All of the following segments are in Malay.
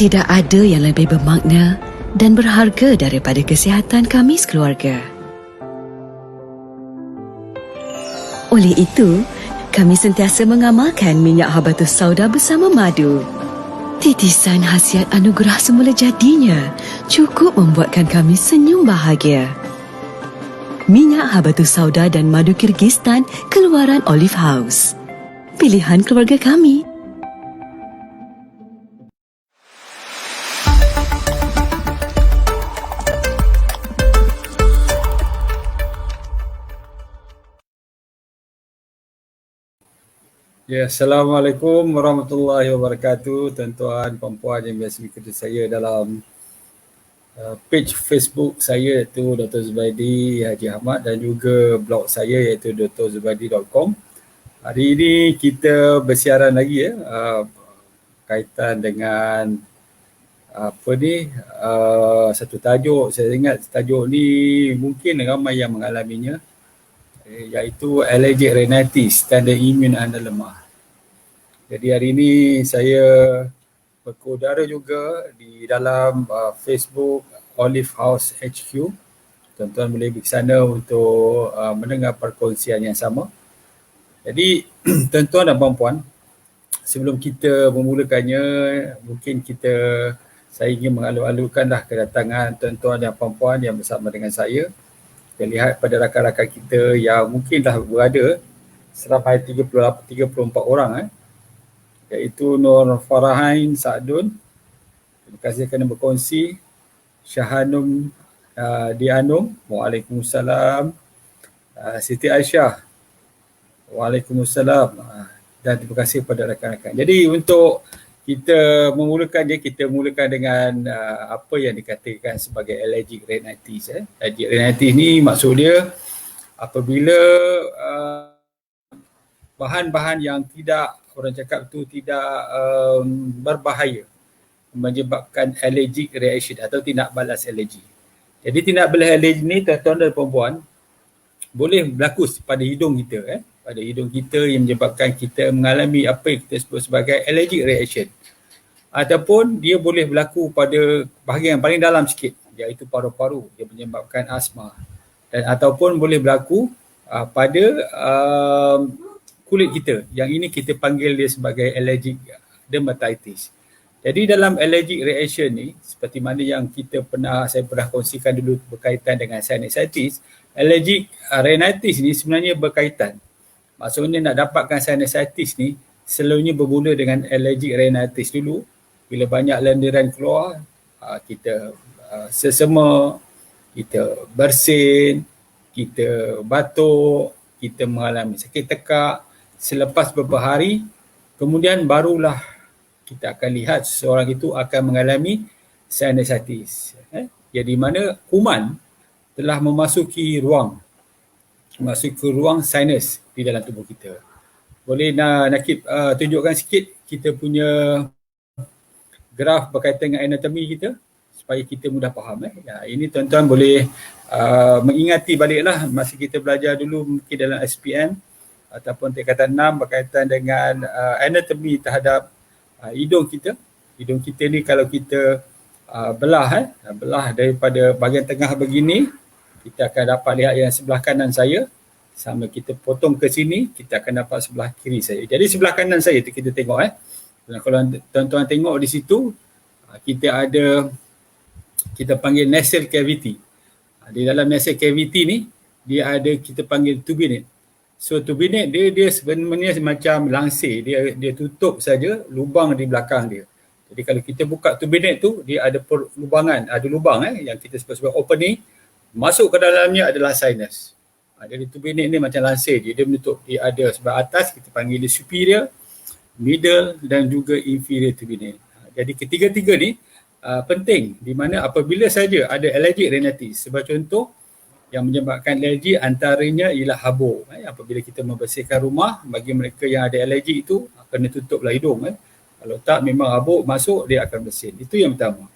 Tidak ada yang lebih bermakna dan berharga daripada kesihatan kami sekeluarga. Oleh itu, kami sentiasa mengamalkan minyak habatus sauda bersama madu. Titisan khasiat anugerah semula jadinya cukup membuatkan kami senyum bahagia. Minyak habatus sauda dan madu Kyrgyzstan keluaran Olive House. Pilihan keluarga kami. Ya, Assalamualaikum warahmatullahi wabarakatuh. Tuan-tuan, puan-puan yang biasa mengikuti saya dalam page Facebook saya iaitu Dr. Zubaidi Haji Ahmad dan juga blog saya iaitu drzubaidi.com. Hari ini kita bersiaran lagi kaitan dengan satu tajuk. Saya ingat tajuk ni mungkin ramai yang mengalaminya, iaitu allergic rhinitis, tanda imun anda lemah. Jadi hari ini saya berkudara juga di dalam Facebook Olive House HQ. Tuan-tuan boleh pergi sana untuk mendengar perkongsian yang sama. Jadi tuan-tuan dan puan-puan, sebelum kita memulakannya, mungkin saya ingin mengalu-alukanlah kedatangan tuan-tuan dan puan-puan yang bersama dengan saya. Kita lihat pada rakan-rakan kita yang mungkin dah berada sampai 34 orang iaitu Nur Farahain Sa'dun. Terima kasih kerana berkongsi. Syahanum Dianum, Waalaikumsalam. Siti Aisyah, Waalaikumsalam. Dan terima kasih kepada rakan-rakan. Jadi untuk kita mulakan dengan apa yang dikatakan sebagai allergic rhinitis. Allergic rhinitis ni maksud dia apabila bahan-bahan yang tidak, orang cakap tu tidak berbahaya menyebabkan allergic reaction atau tindak balas alergi. Jadi tindak balas alergi ni tuan-tuan dan puan-puan boleh berlaku pada hidung kita, pada hidung kita yang menyebabkan kita mengalami apa yang kita sebut sebagai allergic reaction. Ataupun dia boleh berlaku pada bahagian yang paling dalam sikit, iaitu paru-paru, dia menyebabkan asma. Dan ataupun boleh berlaku pada kulit kita. Yang ini kita panggil dia sebagai allergic dermatitis. Jadi dalam allergic reaction ni, seperti mana yang saya pernah kongsikan dulu berkaitan dengan sinusitis, allergic rhinitis ni sebenarnya berkaitan. Maksudnya nak dapatkan sinusitis ni selalunya bermula dengan allergic rhinitis dulu. Bila banyak lendiran keluar, kita sesama, kita bersin, kita batuk, kita mengalami sakit tekak. Selepas beberapa hari, kemudian barulah kita akan lihat seseorang itu akan mengalami sinusitis. Jadi mana kuman telah memasuki ruang sinus di dalam tubuh kita. Boleh Nakib tunjukkan sikit kita punya graf berkaitan dengan anatomi kita supaya kita mudah faham. Ini tuan-tuan boleh mengingati baliklah masa kita belajar dulu mungkin dalam SPM ataupun tingkatan 6 berkaitan dengan anatomi terhadap hidung kita. Hidung kita ni kalau kita belah daripada bahagian tengah begini, kita akan dapat lihat yang sebelah kanan saya. Sama kita potong ke sini, kita akan dapat sebelah kiri saya. Jadi sebelah kanan saya tu kita tengok. Dan kalau tuan-tuan tengok di situ, kita panggil nasal cavity. Di dalam nasal cavity ni, kita panggil turbinate. So turbinate dia sebenarnya macam langsir, dia tutup saja lubang di belakang dia. Jadi kalau kita buka turbinate tu, dia ada ada lubang yang kita sebut sebagai opening. Masuk ke dalamnya adalah sinus. Jadi turbinate ni macam langsir dia menutup. Dia ada sebelah atas, kita panggil dia superior, middle dan juga inferior turbinate. Jadi ketiga-tiga ni penting, di mana apabila saja ada allergic rhinitis, sebagai contoh yang menyebabkan alergi antaranya ialah habuk. Apabila kita membersihkan rumah, bagi mereka yang ada alergi itu kena tutuplah hidung. Kalau tak memang habuk masuk, dia akan bersin. Itu yang pertama.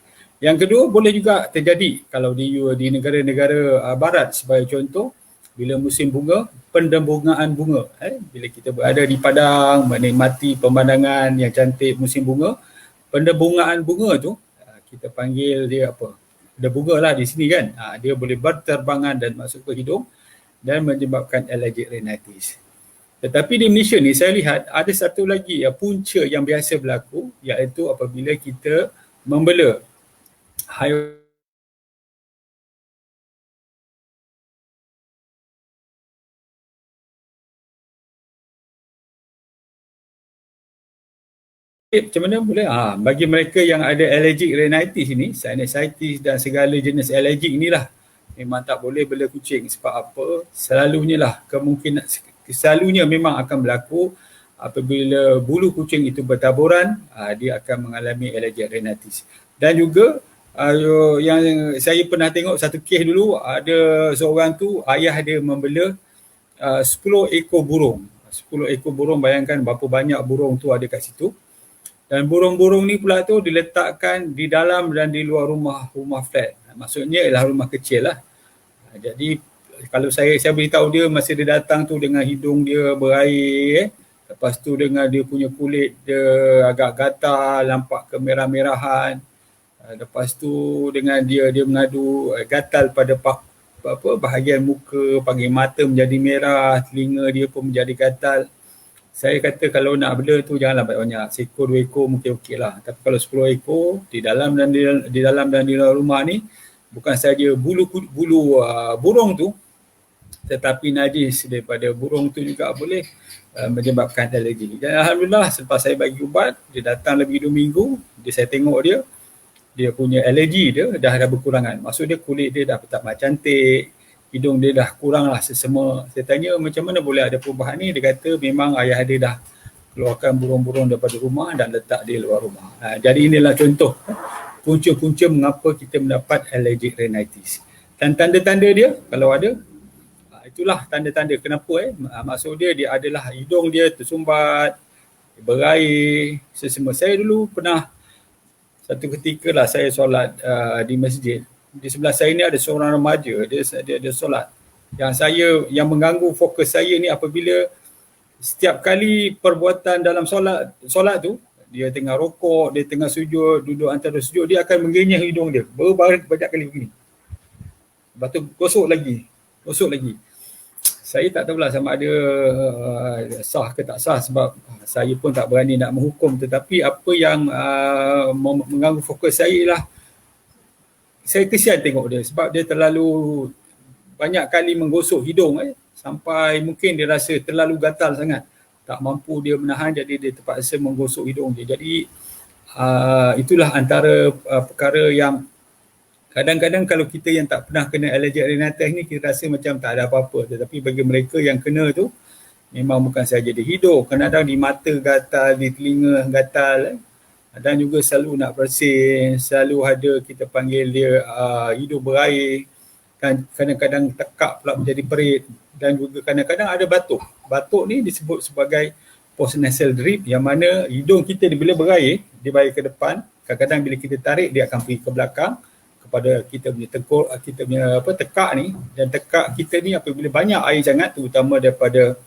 Yang kedua boleh juga terjadi kalau di negara-negara barat sebagai contoh, bila musim bunga, pendembungaan bunga. Bila kita berada di padang menikmati pemandangan yang cantik musim bunga, Pendebungaan bunga tu kita panggil dia apa? Ada bunga lah di sini kan. Dia boleh berterbangan dan masuk ke hidung dan menyebabkan allergic rhinitis. Tetapi di Malaysia ni saya lihat ada satu lagi punca yang biasa berlaku, iaitu apabila kita membela haiwan macam mana boleh? Bagi mereka yang ada allergic rhinitis ini, sinusitis dan segala jenis allergic inilah memang tak boleh bela kucing. Sebab apa? Selalunya memang akan berlaku apabila bulu kucing itu bertaburan, dia akan mengalami allergic rhinitis. Dan juga yang saya pernah tengok satu kes dulu, ada seorang tu ayah dia membela 10 ekor burung. 10 ekor burung, bayangkan berapa banyak burung tu ada kat situ. Dan burung-burung ni pula tu diletakkan di dalam dan di luar rumah flat. Maksudnya ialah rumah kecil lah. Jadi kalau saya beritahu dia masa dia datang tu dengan hidung dia berair, lepas tu dengan dia punya kulit dia agak gatal, nampak kemerah-merahan. Lepas tu dengan dia mengadu gatal pada bahagian muka, bahagian mata menjadi merah, telinga dia pun menjadi gatal. Saya kata kalau nak bela tu janganlah banyak-banyak. Seekor, 2 ekor mungkin okey lah. Tapi kalau 10 ekor di dalam dan di luar rumah ni, bukan saja bulu burung tu, tetapi najis daripada burung tu juga boleh menyebabkan alergi. Dan alhamdulillah selepas saya bagi ubat, dia datang lebih 2 minggu, saya tengok dia punya alergi dia dah ada berkurangan. Maksud dia kulit dia dah tak cantik, hidung dia dah kurang lah sesama. Saya tanya macam mana boleh ada perubahan ni, dia kata memang ayah dia dah keluarkan burung-burung daripada rumah dan letak dia luar rumah. Jadi inilah contoh punca-punca mengapa kita mendapat allergic rhinitis. Dan tanda-tanda dia kalau ada, itulah tanda-tanda kenapa maksud dia adalah hidung dia tersumbat, berair, sesama. Saya dulu pernah satu ketika lah saya solat di masjid. Di sebelah saya ni ada seorang remaja, dia solat. Yang mengganggu fokus saya ni apabila setiap kali perbuatan dalam solat tu, dia tengah rokok, dia tengah sujud, duduk antara sujud, dia akan mengenyah hidung dia banyak kali begini. Lepas tu gosok lagi. Saya tak tahulah sama ada sah ke tak sah, sebab saya pun tak berani nak menghukum, tetapi apa yang mengganggu fokus saya lah, saya kesian tengok dia sebab dia terlalu banyak kali menggosok hidung sampai mungkin dia rasa terlalu gatal sangat, tak mampu dia menahan, jadi dia terpaksa menggosok hidung dia. Jadi itulah antara perkara yang kadang-kadang kalau kita yang tak pernah kena allergic rhinitis ni, kita rasa macam tak ada apa-apa, tetapi bagi mereka yang kena tu memang bukan saja di hidung, kadang-kadang di mata gatal, di telinga gatal, dan juga selalu nak bersin, selalu ada kita panggil dia hidung berair, kan kadang-kadang tekak pula menjadi perit, dan juga kadang-kadang ada batuk. Batuk ni disebut sebagai postnasal drip, yang mana hidung kita bila berair, dia berair ke depan, kadang-kadang bila kita tarik dia akan pergi ke belakang kepada kita punya tekak ni, dan tekak kita ni apabila banyak air sangat, terutama daripada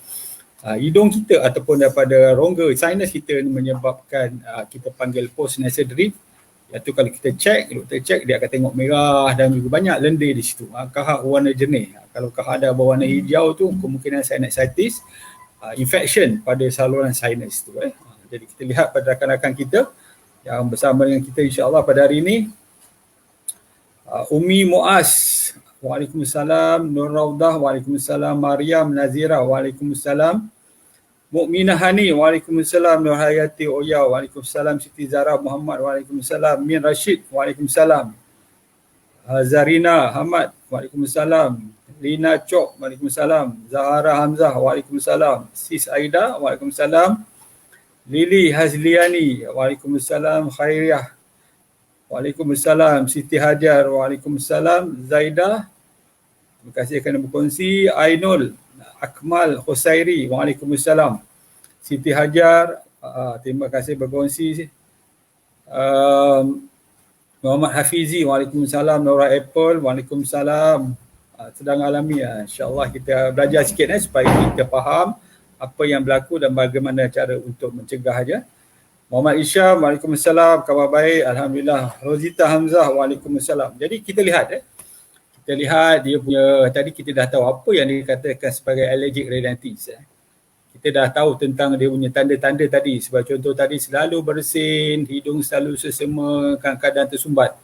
hidung kita ataupun daripada rongga sinus kita, menyebabkan kita panggil postnasal drip, iaitu kalau kita doktor cek, dia akan tengok merah dan juga banyak lendir di situ. Kahak warna jernih. Kalau kahak ada berwarna hijau tu, kemungkinan sinusitis, infection pada saluran sinus tu. Jadi kita lihat pada rakan-rakan kita yang bersama dengan kita insya-Allah pada hari ini. Umi Muaz, Waalaikumsalam. Nur Raudah, Waalaikumsalam. Maryam Nazira, Waalaikumsalam. Mukminah Hani, Waalaikumsalam. Nur Hayati Oya, Waalaikumsalam. Siti Zara Muhammad, Waalaikumsalam. Min Rashid, Waalaikumsalam. Zarina Hamad, Waalaikumsalam. Lina Chok, Waalaikumsalam. Zahara Hamzah, Waalaikumsalam. Sis Aida, Waalaikumsalam. Lili Hazliani, Waalaikumsalam. Khairiah, Waalaikumsalam. Siti Hajar, Waalaikumsalam. Zaidah, terima kasih kerana berkongsi. Ainul Akmal Husairi, Waalaikumsalam. Siti Hajar, terima kasih berkongsi. Muhammad Hafizi, Waalaikumsalam. Nora Apple, Waalaikumsalam. Sedang alami, insyaAllah kita belajar sikit supaya kita faham apa yang berlaku dan bagaimana cara untuk mencegahnya. Muhammad Isyam, Waalaikumsalam, khabar baik, Alhamdulillah. Rozita Hamzah, Waalaikumsalam. Jadi kita lihat kita lihat dia punya, tadi kita dah tahu apa yang dikatakan sebagai allergic rhinitis. Kita dah tahu tentang dia punya tanda-tanda tadi. Sebagai contoh tadi, selalu bersin, hidung selalu sesama, kadang-kadang tersumbat.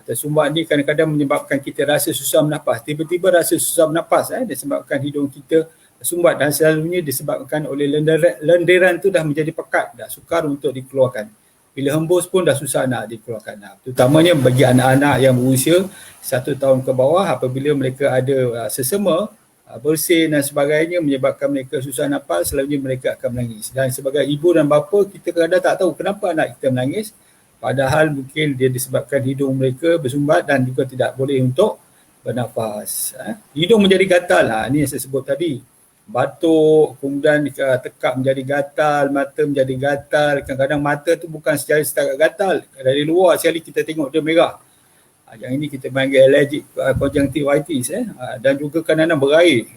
Tersumbat ni kadang-kadang menyebabkan kita rasa susah bernafas. Tiba-tiba rasa susah bernafas disebabkan hidung kita tersumbat, dan selalunya disebabkan oleh lendiran tu dah menjadi pekat, dah sukar untuk dikeluarkan. Bila hembus pun dah susah nak dikeluarkan. Terutamanya bagi anak-anak yang berusia 1 tahun ke bawah, apabila mereka ada sesama, bersin dan sebagainya menyebabkan mereka susah nafas, selalunya mereka akan menangis. Dan sebagai ibu dan bapa, kita kadang-kadang tak tahu kenapa anak kita menangis, padahal mungkin dia disebabkan hidung mereka bersumbat dan juga tidak boleh untuk bernafas. Hidung menjadi gatal, ni yang saya sebut tadi. Batuk, kemudian tekak menjadi gatal, mata menjadi gatal. Kadang-kadang mata tu bukan secara setakat gatal, dari luar sekali kita tengok dia merah. Yang ini kita panggil allergic conjunctivitis. Dan juga kadang-kadang berair.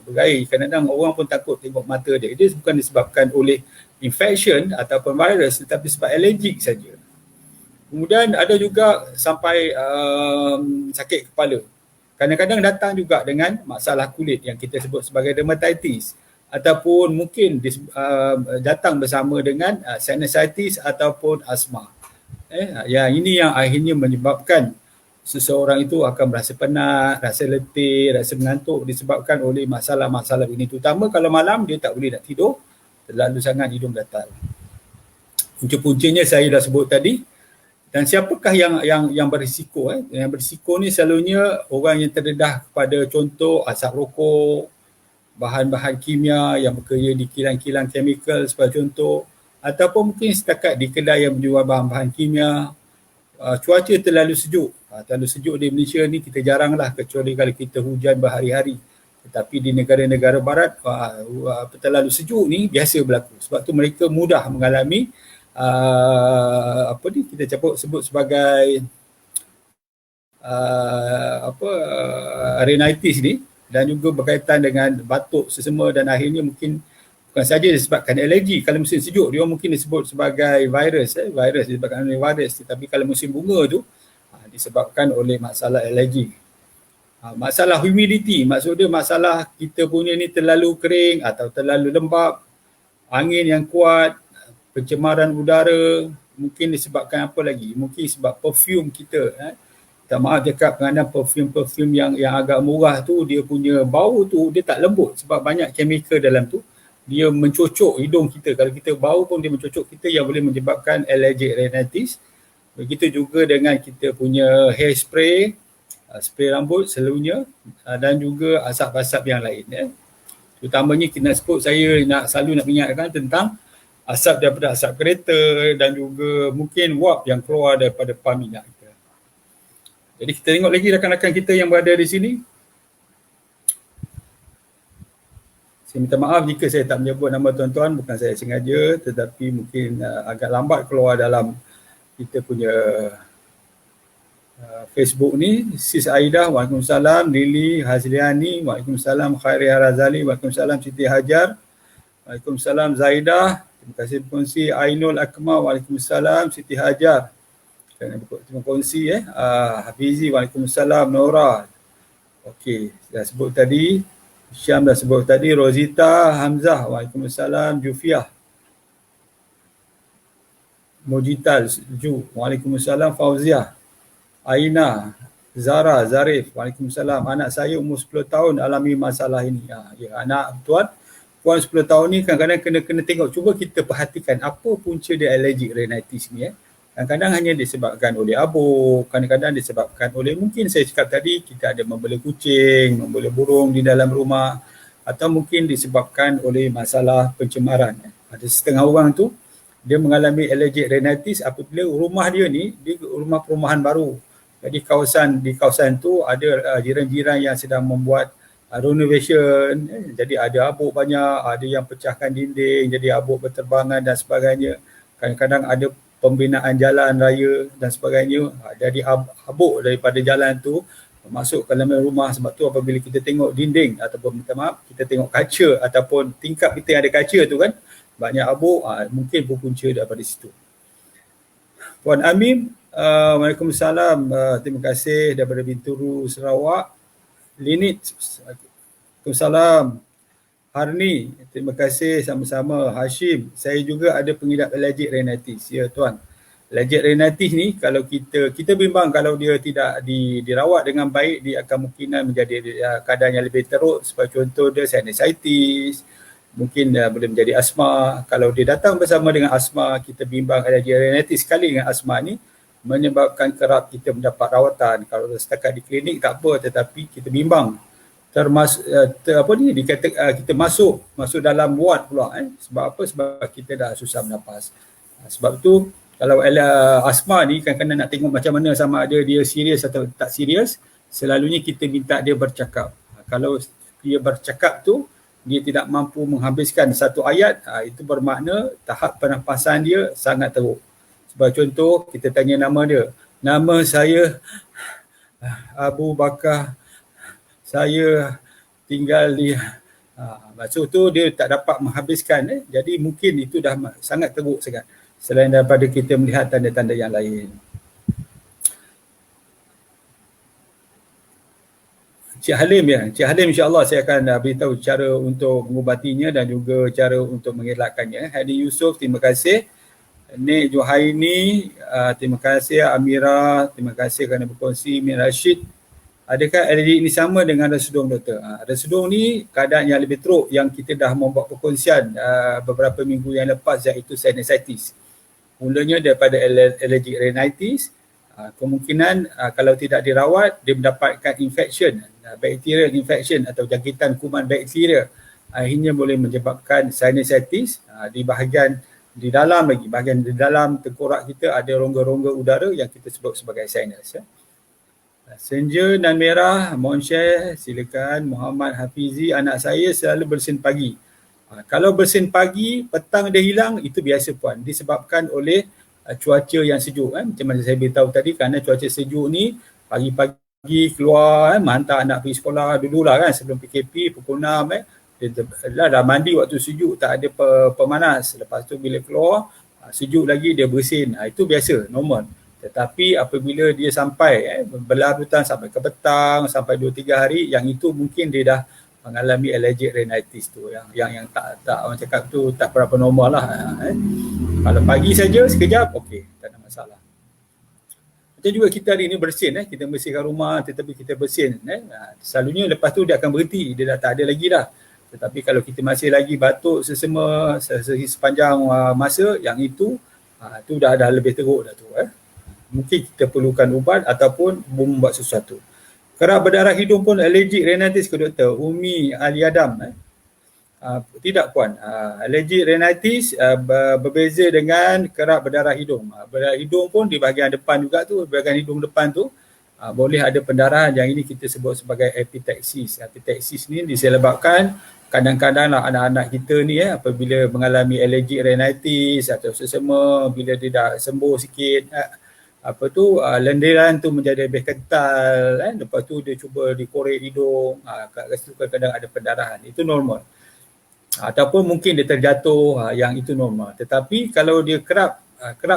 Kadang-kadang orang pun takut tengok mata dia. Dia bukan disebabkan oleh infection ataupun virus, tetapi sebab allergic saja. Kemudian ada juga sampai sakit kepala. Kadang-kadang datang juga dengan masalah kulit yang kita sebut sebagai dermatitis, ataupun mungkin datang bersama dengan sinusitis ataupun asma. Yang ini yang akhirnya menyebabkan seseorang itu akan merasa penat, rasa letih, rasa mengantuk disebabkan oleh masalah-masalah ini. Terutama kalau malam dia tak boleh nak tidur, terlalu sangat hidung gatal. Punca-puncanya saya dah sebut tadi. Dan siapakah yang berisiko? Yang berisiko ni selalunya orang yang terdedah kepada contoh asap rokok, bahan-bahan kimia yang bekerja di kilang-kilang chemical sebagai contoh, ataupun mungkin setakat di kedai yang menjual bahan-bahan kimia. Cuaca terlalu sejuk. Terlalu sejuk di Malaysia ni kita jaranglah, kecuali kalau kita hujan berhari-hari. Tetapi di negara-negara barat, terlalu sejuk ni biasa berlaku. Sebab tu mereka mudah mengalami kita sebut sebagai rhinitis ni, dan juga berkaitan dengan batuk sesama, dan akhirnya mungkin bukan saja disebabkan alergi. Kalau musim sejuk dia mungkin disebut sebagai virus disebabkan oleh virus, tetapi kalau musim bunga tu disebabkan oleh masalah alergi. Masalah humidity, maksudnya masalah kita punya ni terlalu kering atau terlalu lembap, angin yang kuat, pencemaran udara, mungkin disebabkan apa lagi? Mungkin sebab perfume kita. Tak maaf cakap, kadang perfume yang agak murah tu, dia punya bau tu dia tak lembut sebab banyak chemical dalam tu. Dia mencocok hidung kita. Kalau kita bau pun dia mencocok kita, yang boleh menyebabkan allergic rhinitis. Begitu juga dengan kita punya hairspray, spray rambut selalunya, dan juga asap-asap yang lain. Terutamanya kita nak sebut, saya selalu nak ingatkan tentang asap daripada asap kereta, dan juga mungkin wap yang keluar daripada pam minyak kita. Jadi kita tengok lagi rakan-rakan kita yang berada di sini. Saya minta maaf jika saya tak menyebut nama tuan-tuan, bukan saya sengaja, tetapi mungkin agak lambat keluar dalam kita punya Facebook ni. Sis Aidah, Waalaikumsalam. Lili Hazliani, Waalaikumsalam. Khairi Harazali, Waalaikumsalam. Siti Hajar, Waalaikumsalam. Zaidah, terima kasih berkongsi. Ainul Akmal, Waalaikumsalam. Siti Hajar, terima kongsi. Hafizi, Waalaikumsalam. Nora, okey, dah sebut tadi. Syam dah sebut tadi. Rozita Hamzah, Waalaikumsalam. Jufiah, Mujital Ju, Waalaikumsalam. Fauziah, Aina, Zara, Zarif, Waalaikumsalam. Anak saya umur 10 tahun alami masalah ini. Anak tuan, puan 10 tahun ni kadang-kadang kena tengok, cuba kita perhatikan apa punca dia allergic rhinitis ni. Kadang-kadang hanya disebabkan oleh abu, kadang-kadang disebabkan oleh, mungkin saya cakap tadi, kita ada membela kucing, membela burung di dalam rumah, atau mungkin disebabkan oleh masalah pencemaran. Ada setengah orang tu, dia mengalami allergic rhinitis apabila rumah dia ni, dia rumah perumahan baru. Jadi di kawasan tu ada jiran-jiran yang sedang membuat renovation, jadi ada habuk banyak, ada yang pecahkan dinding, jadi habuk berterbangan dan sebagainya. Kadang-kadang ada pembinaan jalan raya dan sebagainya, jadi habuk daripada jalan tu masuk ke dalam rumah. Sebab tu apabila kita tengok dinding ataupun minta maaf, kita tengok kaca ataupun tingkap kita yang ada kaca tu kan, banyak habuk, mungkin berpunca daripada situ. Puan Amim, Waalaikumsalam. Terima kasih daripada Bintulu, Sarawak. Linit, Waalaikumsalam. Harni, terima kasih sama-sama. Hashim, saya juga ada pengidap allergic rhinitis. Ya tuan. Allergic rhinitis ni kalau kita bimbang kalau dia tidak dirawat dengan baik, dia akan kemungkinan menjadi keadaan yang lebih teruk. Sebagai contoh dia sinusitis, mungkin boleh menjadi asma. Kalau dia datang bersama dengan asma, kita bimbang allergic rhinitis sekali dengan asma ni menyebabkan kerap kita mendapat rawatan. Kalau setakat di klinik tak apa, tetapi kita bimbang kita masuk dalam ward pula sebab apa? Sebab kita dah susah bernafas. Sebab tu kalau asma ni kadang-kadang nak tengok macam mana sama ada dia serius atau tak serius, selalunya kita minta dia bercakap. Kalau dia bercakap tu dia tidak mampu menghabiskan satu ayat, itu bermakna tahap pernafasan dia sangat teruk. Sebab contoh kita tanya nama dia, nama saya Abu Bakar, saya tinggal di maksud tu dia tak dapat menghabiskan jadi mungkin itu dah sangat teruk sangat selain daripada kita melihat tanda-tanda yang lain. Cik Halim Cik Halim insya-Allah saya akan beritahu cara untuk mengubatinya dan juga cara untuk mengelakkannya. Hadi Yusof, terima kasih. Nik Johaini, terima kasih. Amira, terima kasih kerana berkongsi. Min Rashid, adakah alergi ini sama dengan resedung doktor? Resedung ni keadaan yang lebih teruk yang kita dah membuat perkongsian beberapa minggu yang lepas, iaitu sinusitis. Mulanya daripada allergic rhinitis, kemungkinan kalau tidak dirawat dia mendapatkan infection, bacterial infection atau jangkitan kuman bakteria, akhirnya boleh menyebabkan sinusitis. Di bahagian di dalam tengkorak kita ada rongga-rongga udara yang kita sebut sebagai sinus. Senja dan merah, mohon share, silakan. Muhammad Hafizi, anak saya selalu bersin pagi. Kalau bersin pagi, petang dia hilang, itu biasa puan. Disebabkan oleh cuaca yang sejuk. Macam mana saya beritahu tadi, kerana cuaca sejuk ni, pagi-pagi keluar, hantar anak pergi sekolah dululah kan, sebelum PKP, pukul 6, dia dah mandi waktu sejuk, tak ada pemanas. Lepas tu bila keluar, sejuk lagi, dia bersin. Itu biasa, normal. Tetapi apabila dia sampai berlarutan sampai ke petang, sampai 2-3 hari, yang itu mungkin dia dah mengalami allergic rhinitis tu, yang tak orang cakap tu tak berapa normal lah. Kalau pagi saja sekejap, okey, tak ada masalah. Macam juga kita hari ni bersin, kita bersihkan rumah tetapi kita bersin, selalunya lepas tu dia akan berhenti, dia dah tak ada lagi dah. Tetapi kalau kita masih lagi batuk sesama sepanjang masa, yang itu tu dah lebih teruk dah tu. Mungkin kita perlukan ubat ataupun membuat sesuatu. Kerap berdarah hidung pun allergic rhinitis ke doktor? Umi Ali Adam. Tidak puan. Allergic rhinitis berbeza dengan kerap berdarah hidung. Berdarah hidung pun di bahagian depan juga tu, bahagian hidung depan tu boleh ada pendarahan, yang ini kita sebut sebagai epiteksis. Epiteksis ni disebabkan kadang-kadang lah anak-anak kita ni apabila mengalami allergic rhinitis atau sesama, bila dia dah sembuh sikit, lendiran tu menjadi lebih kental, lepas tu dia cuba dikorek hidung, kat situ kadang-kadang ada pendarahan, itu normal. Ataupun mungkin dia terjatuh, yang itu normal. Tetapi kalau dia kerap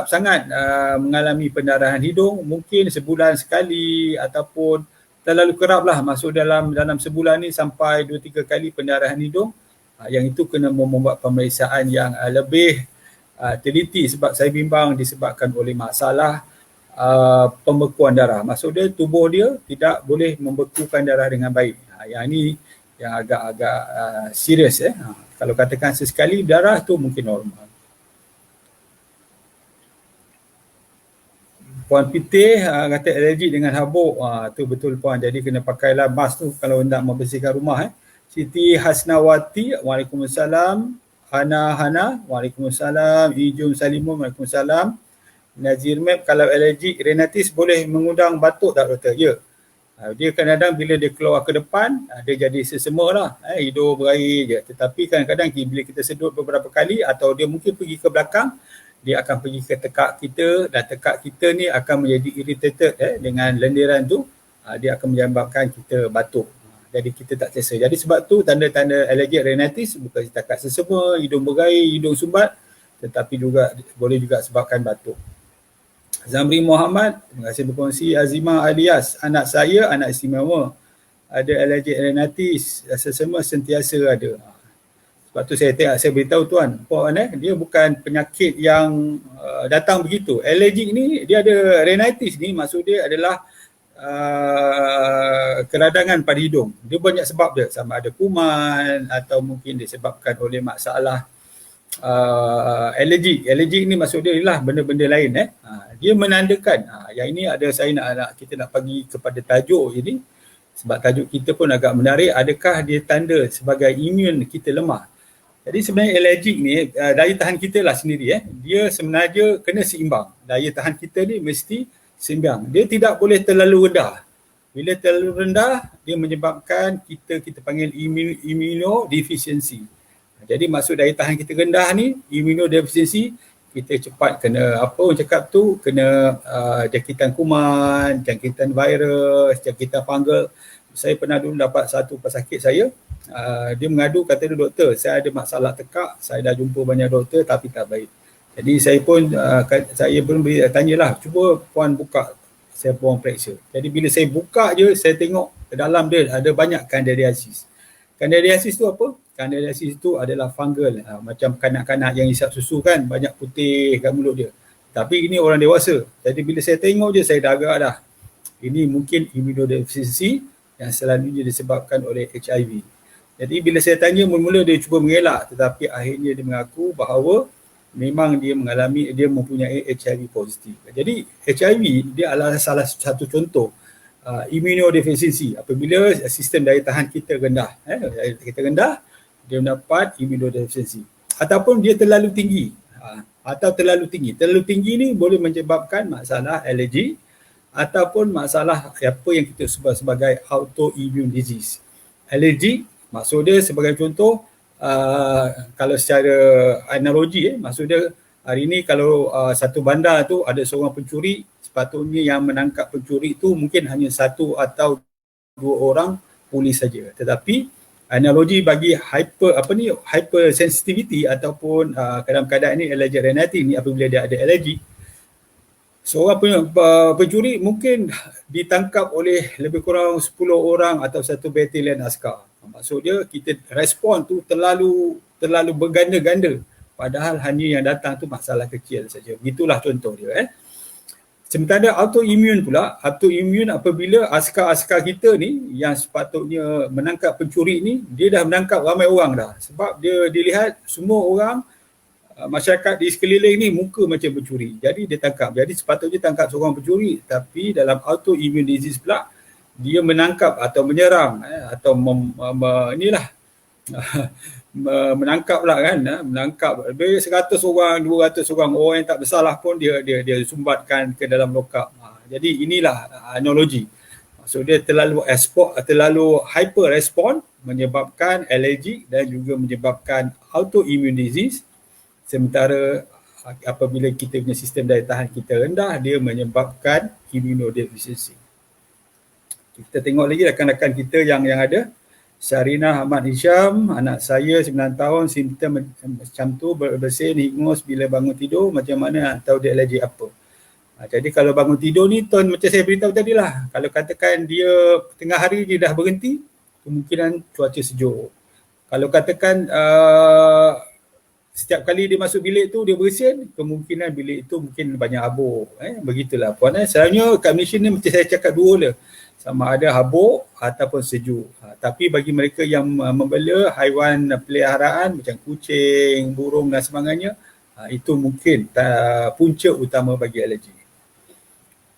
sangat mengalami pendarahan hidung, mungkin sebulan sekali ataupun terlalu kerap lah, masuk dalam sebulan ni sampai 2-3 kali pendarahan hidung, yang itu kena membuat pemeriksaan yang lebih teliti, sebab saya bimbang disebabkan oleh masalah pembekuan darah. Maksud dia tubuh dia tidak boleh membekukan darah dengan baik. Yang ini yang agak-agak serius. Kalau katakan sesekali darah tu mungkin normal. Puan Pitih kata alergik dengan habuk. Tu betul puan. Jadi kena pakailah mask tu kalau nak membersihkan rumah. Siti Hasnawati, Waalaikumsalam. Hana, Waalaikumsalam. Ijum Salimun, Waalaikumsalam. Nazir Map, kalau allergic rhinitis boleh mengundang batuk tak doktor? Ya. Dia kadang-kadang bila dia keluar ke depan, dia jadi sesama lah. Hidung berair je. Tetapi kadang-kadang bila kita sedut beberapa kali atau dia mungkin pergi ke belakang, dia akan pergi ke tekak kita, dan tekak kita ni akan menjadi irritated dengan lendiran tu. Dia akan menyebabkan kita batuk. Jadi kita tak selesa. Jadi sebab tu tanda-tanda allergic rhinitis bukan setakat sesama, hidung berair, hidung sumbat, tetapi juga boleh juga sebabkan batuk. Zamri Muhammad, terima kasih berkongsi. Azimah Alias, anak saya anak istimewa, ada alergik rhinitis, sesama sentiasa ada. Sebab tu saya beritahu tuan, puan dia bukan penyakit yang datang begitu. Alergik ni dia ada rhinitis ni, maksud dia adalah keradangan pada hidung. Dia banyak sebab dia, sama ada kuman atau mungkin disebabkan oleh masalah alergik. Alergik ni maksud dia ialah benda-benda lain. Dia menandakan, yang ini ada saya kita nak bagi kepada tajuk ini, sebab tajuk kita pun agak menarik, adakah dia tanda sebagai imun kita lemah. Jadi sebenarnya alergik ni, daya tahan kita lah sendiri, dia sebenarnya kena seimbang. Daya tahan kita ni mesti seimbang. Dia tidak boleh terlalu rendah. Bila terlalu rendah, dia menyebabkan kita panggil immunodefisiency. Jadi maksud daya tahan kita rendah ni, immunodefisiency, kita cepat kena, apa orang cakap tu, kena jangkitan kuman, jangkitan virus, jangkitan fungal. Saya pernah dulu dapat satu pesakit saya, dia mengadu, kata dia, doktor, saya ada masalah tekak, saya dah jumpa banyak doktor tapi tak baik. Jadi saya pun tanyalah, cuba puan buka, saya puan periksa. Jadi bila saya buka je, saya tengok ke dalam dia ada banyak candidiasis. Candidiasis tu apa? Candidiasis tu adalah fungal, macam kanak-kanak yang isap susu kan, banyak putih kat mulut dia. Tapi ini orang dewasa. Jadi bila saya tengok je, saya dah agak dah. Ini mungkin immunodeficiency yang selalunya disebabkan oleh HIV. Jadi bila saya tanya, mula-mula dia cuba mengelak, tetapi akhirnya dia mengaku bahawa memang dia mempunyai HIV positif. Jadi HIV dia adalah salah satu contoh immunodeficiency. Apabila sistem daya tahan kita rendah, dia mendapat immunodeficiency. Ataupun dia terlalu tinggi. Terlalu tinggi ni boleh menyebabkan masalah alergi ataupun masalah apa yang kita sebut sebagai autoimmune disease. Alergi maksud dia sebagai contoh, kalau secara analogi, maksud dia hari ni kalau satu bandar tu ada seorang pencuri, sepatutnya yang menangkap pencuri tu mungkin hanya satu atau dua orang polis saja. Tetapi analogi bagi hypersensitivity ataupun dalam keadaan ini allergic rhinitis ni, apabila dia ada alergi, seorang pencuri mungkin ditangkap oleh lebih kurang 10 orang atau satu batalion askar. Maksud dia kita respon tu terlalu berganda-ganda, padahal hanya yang datang tu masalah kecil saja. Begitulah contoh dia. Sementara autoimmune pula, autoimmune apabila askar-askar kita ni yang sepatutnya menangkap pencuri ni, dia dah menangkap ramai orang dah. Sebab dia dilihat semua orang, masyarakat di sekeliling ni muka macam pencuri. Jadi dia tangkap. Jadi sepatutnya tangkap seorang pencuri, tapi dalam autoimmune disease pula, dia menangkap atau menyerang atau menangkap lah kan, menangkap lebih 100 orang, 200 orang yang tak bersalah pun dia sumbatkan ke dalam lokap. Jadi inilah analogi. Maksud dia terlalu hyper respon menyebabkan alergi dan juga menyebabkan autoimmune disease. Sementara apabila kita punya sistem daya tahan kita rendah, dia menyebabkan immunodeficiency. Kita tengok lagi rakan-rakan kita yang ada. Syarina Ahmad Hisham, anak saya 9 tahun, simptom macam tu, bersin, hingus bila bangun tidur, macam mana nak tahu dia alergi apa. Jadi kalau bangun tidur ni, tuan macam saya beritahu tadi lah, kalau katakan dia tengah hari dia dah berhenti, kemungkinan cuaca sejuk. Kalau katakan setiap kali dia masuk bilik tu dia bersin, kemungkinan bilik itu mungkin banyak habuk. Begitulah puan. Sebenarnya kat Malaysia ni macam saya cakap dua lah, sama ada habuk ataupun sejuk. Tapi bagi mereka yang membela haiwan peliharaan macam kucing, burung dan sebagainya, itu mungkin punca utama bagi alergi.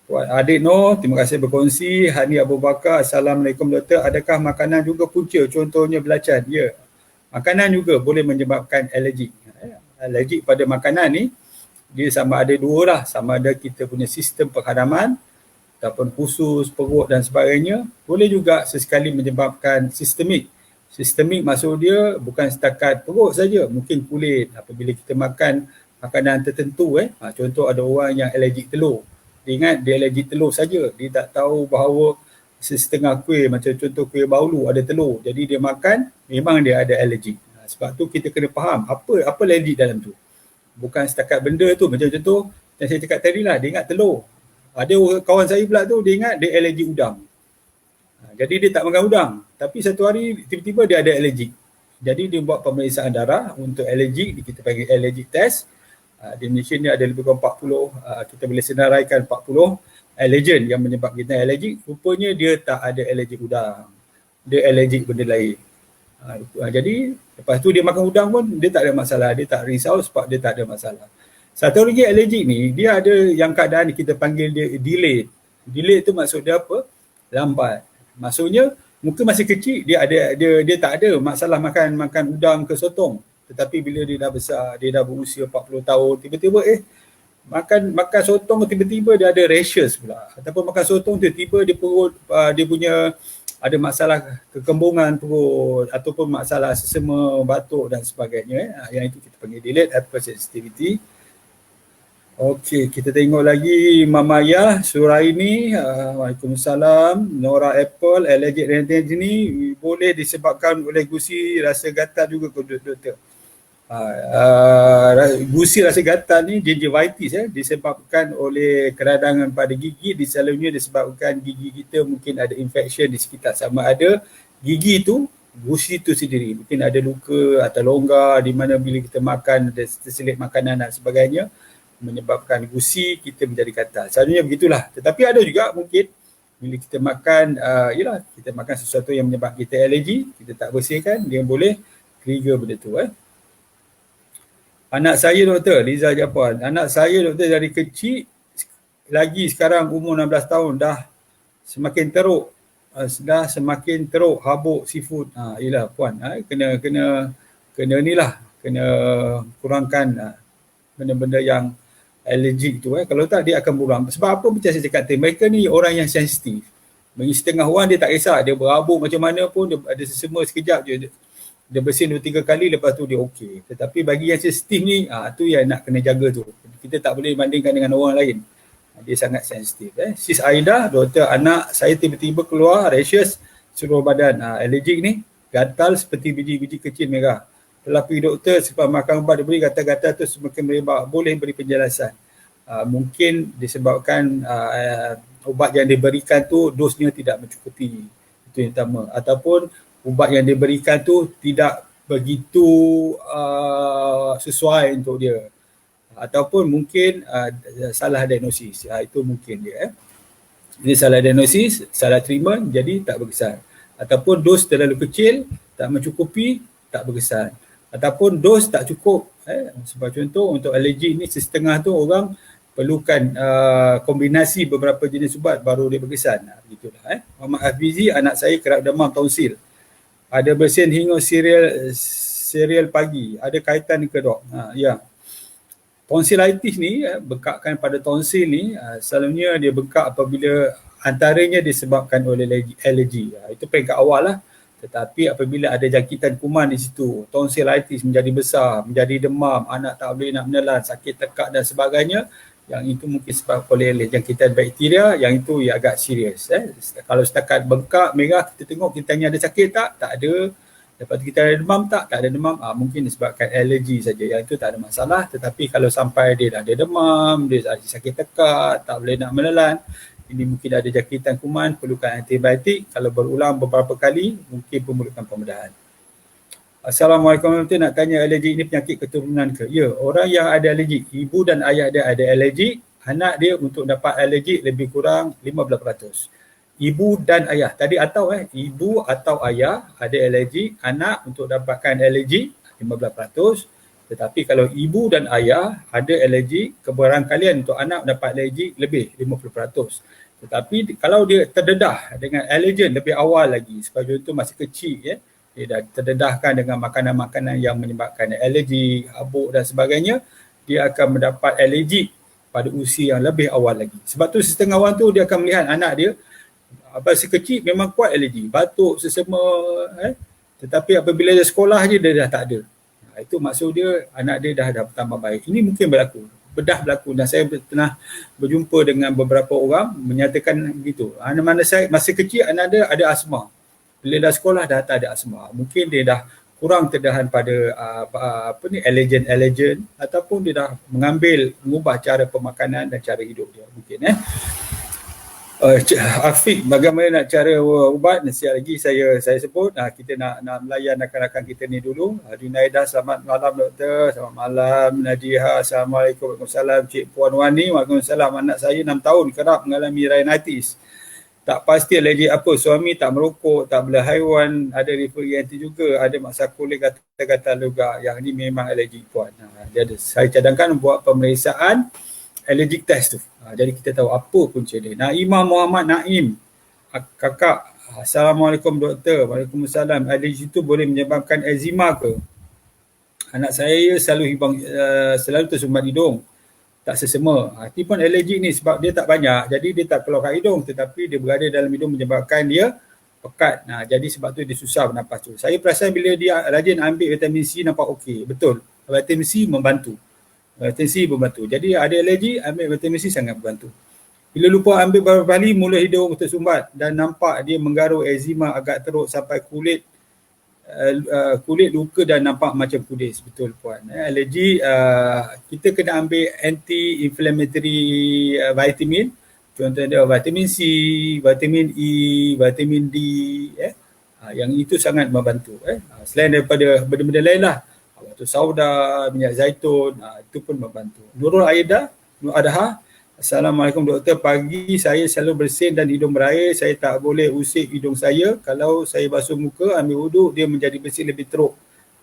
Puan Adik Noh, terima kasih berkongsi. Hani Abu Bakar, Assalamualaikum doktor. Adakah makanan juga punca? Contohnya belacan. Ya, makanan juga boleh menyebabkan alergi. Alergi pada makanan ni, dia sama ada dua lah. Sama ada kita punya sistem penghadaman ataupun khusus, perut dan sebagainya, boleh juga sesekali menyebabkan sistemik. Sistemik maksud dia bukan setakat perut saja, mungkin kulit. Apabila kita makan makanan tertentu, contoh ada orang yang alergik telur. Dia ingat dia alergik telur saja, dia tak tahu bahawa setengah kuih, macam contoh kuih baulu ada telur. Jadi dia makan, memang dia ada alergi. Sebab tu kita kena faham apa alergi dalam tu. Bukan setakat benda tu, macam contoh yang saya cakap tadi lah, dia ingat telur. Ada kawan saya pula tu, dia ingat dia alergi udang. Jadi dia tak makan udang. Tapi satu hari tiba-tiba dia ada alergi. Jadi dia buat pemeriksaan darah untuk alergi, kita panggil allergic test. Di Malaysia ni ada lebih kurang 40, kita boleh senaraikan 40 allergen yang menyebabkan kita alergi. Rupanya dia tak ada alergi udang. Dia alergi benda lain. Jadi lepas tu dia makan udang pun dia tak ada masalah. Dia tak risau sebab dia tak ada masalah. Satu lagi alergi ni, dia ada yang keadaan kita panggil dia delayed. Delayed tu maksud dia apa? Lambat. Maksudnya mungkin masih kecil dia tak ada masalah makan udang ke sotong, tetapi bila dia dah besar, dia dah berusia 40 tahun, tiba-tiba makan sotong, tiba-tiba dia ada rashes pula, ataupun makan sotong tiba-tiba dia perut dia punya ada masalah kekembungan perut ataupun masalah sesama, batuk dan sebagainya. Yang itu kita panggil delayed hypersensitivity. Okey, kita tengok lagi Mama Yah, Suraini, Waalaikumsalam. Nora Apple, allergic rhinitis ni boleh disebabkan oleh gusi rasa gatal juga ke doktor? Gusi rasa gatal ni gingivitis disebabkan oleh keradangan pada gigi, selalunya disebabkan gigi kita mungkin ada infection di sekitar, sama ada gigi tu, gusi tu sendiri mungkin ada luka atau longgar di mana bila kita makan ada terselit makanan dan sebagainya, menyebabkan gusi kita menjadi gatal. Selalunya begitulah. Tetapi ada juga mungkin bila kita makan, kita makan sesuatu yang menyebabkan kita alergi, kita tak bersihkan, dia boleh trigger benda tu. Anak saya doktor, Liza Japuan. Anak saya doktor dari kecil, lagi sekarang umur 16 tahun, dah semakin teruk habuk seafood. Yelah puan, kena kurangkan benda-benda yang alergik tu. Kalau tak dia akan berulang. Sebab apa macam saya cakap tadi, mereka ni orang yang sensitif. Bagi setengah orang dia tak kisah, dia berhabuk macam mana pun, dia ada sesama sekejap je, dia bersin 2-3 kali lepas tu dia okey. Tetapi bagi yang sensitif ni, tu yang nak kena jaga tu. Kita tak boleh bandingkan dengan orang lain. Dia sangat sensitif. Sis Aida, doktor, anak saya tiba-tiba keluar rashes seluruh badan. Alergik ni gatal seperti biji-biji kecil merah. Tetapi doktor sebab makan ubat dia beri gatal-gatal tu semakin merebak. Boleh beri penjelasan. Mungkin disebabkan ubat yang diberikan tu dosnya tidak mencukupi. Itu yang pertama. Ataupun ubat yang diberikan tu tidak begitu sesuai untuk dia. Ataupun mungkin salah diagnosis. Itu mungkin dia. Jadi salah diagnosis, salah treatment, jadi tak berkesan. Ataupun dos terlalu kecil, tak mencukupi, tak berkesan. Ataupun dos tak cukup. Sebab contoh untuk alergi ni setengah tu orang perlukan kombinasi beberapa jenis ubat baru dia berkesan. Begitulah. Muhammad Hafizi, anak saya kerap demam tonsil. Ada bersin hingga serial pagi. Ada kaitan ke dok? Ya. Tonsilitis ni, bengkakan pada tonsil ni, selalunya dia bengkak apabila antaranya disebabkan oleh alergi. Itu peringkat awal lah. Tetapi apabila ada jangkitan kuman di situ, tonsilitis menjadi besar, menjadi demam, anak tak boleh nak menelan, sakit tekak dan sebagainya, yang itu mungkin sebab oleh jangkitan bakteria, yang itu ya agak serius. Kalau setakat bengkak, merah, kita tengok kita tanya ada sakit tak ada. Lepas tu kita ada demam tak ada demam, mungkin disebabkan alergi saja, yang itu tak ada masalah. Tetapi kalau sampai dia dah ada demam, dia ada sakit tekak, tak boleh nak menelan, ini mungkin ada jangkitan kuman, perlukan antibiotik. Kalau berulang beberapa kali, mungkin memerlukan pembedahan. Assalamualaikum warahmatullahi wabarakatuh. Nak tanya, alergi ini penyakit keturunan ke? Ya, orang yang ada alergi, ibu dan ayah dia ada alergi, anak dia untuk dapat alergi lebih kurang 15%. Ibu dan ayah, tadi atau ibu atau ayah ada alergi, anak untuk dapatkan alergi 15%. Tetapi kalau ibu dan ayah ada alergi, kebarangkalian untuk anak dapat alergi lebih 50%. Tetapi kalau dia terdedah dengan alergen lebih awal lagi, sebagai contoh masih kecil, dia dah terdedahkan dengan makanan-makanan yang menyebabkan alergi, habuk dan sebagainya, dia akan mendapat alergi pada usia yang lebih awal lagi. Sebab tu setengah orang tu dia akan melihat anak dia masa kecil memang kuat alergi, batuk, sesama, tetapi apabila dia sekolah je dia dah tak ada. Itu maksud dia anak dia dah bertambah baik. Ini mungkin berlaku, bedah berlaku, dan saya pernah berjumpa dengan beberapa orang menyatakan begitu. Mana saya masa kecil anak dia ada asma, bila dah sekolah dah tak ada asma. Mungkin dia dah kurang terdahan pada allergen ataupun dia dah mengubah cara pemakanan dan cara hidup dia mungkin. Afiq, bagaimana nak cara ubat? Nasihat lagi saya sebut, kita nak melayan rakan-rakan kita ni dulu. Junaidah, selamat malam doktor. Selamat malam Nadiha. Assalamualaikum. Waalaikumsalam. Cik Puan Wani. Waalaikumsalam. Anak saya 6 tahun kerap mengalami rhinitis. Tak pasti alergi apa. Suami tak merokok, tak belah haiwan, ada referi anti juga, ada masa kulit gatal-gatal juga. Yang ni memang alergi Puan. Saya cadangkan buat pemeriksaan allergic test tu. Jadi kita tahu apa punca dia. Naimah Muhammad Naim. Kakak, Assalamualaikum doktor. Waalaikumsalam. Alergi itu boleh menyebabkan eczema ke? Anak saya selalu tersumbat hidung. Tak sesama. Ini pun alergi ni sebab dia tak banyak. Jadi dia tak keluar kat hidung. Tetapi dia berada dalam hidung menyebabkan dia pekat. Jadi sebab tu dia susah bernafas tu. Saya perasan bila dia rajin ambil vitamin C nampak okey. Betul. Vitamin C membantu. Jadi ada alergi, ambil vitamin C sangat membantu. Bila lupa ambil beberapa kali, mula hidung tersumbat dan nampak dia menggaruh, eczema agak teruk sampai kulit luka dan nampak macam kudis. Betul Puan. Alergi, kita kena ambil anti-inflammatory vitamin. Contohnya vitamin C, vitamin E, vitamin D. Yang itu sangat membantu. Selain daripada benda-benda lain lah. Batu sauda, minyak zaitun, itu pun membantu. Nurul Adha, Assalamualaikum doktor. Pagi saya selalu bersin dan hidung berair. Saya tak boleh usik hidung saya. Kalau saya basuh muka, ambil wuduk, dia menjadi bersih lebih teruk.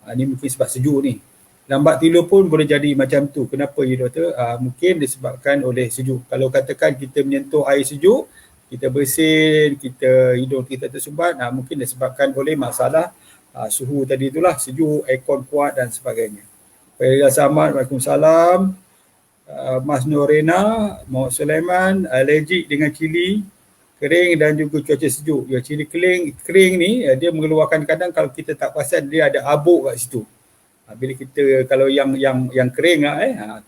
Ini mungkin sebab sejuk ni. Lambat tidur pun boleh jadi macam tu. Kenapa ya doktor? Mungkin disebabkan oleh sejuk. Kalau katakan kita menyentuh air sejuk, kita bersin, hidung kita tersumbat, mungkin disebabkan oleh masalah suhu tadi itulah, sejuk, aircon kuat dan sebagainya. Faiza Samad, Waalaikumsalam. Mas Norena, Muhammad Sulaiman, alergik dengan cili kering dan juga cuaca sejuk. Ya, cili kering ni dia mengeluarkan, kadang kalau kita tak perasan dia ada abuk kat situ. Bila kita, kalau yang kering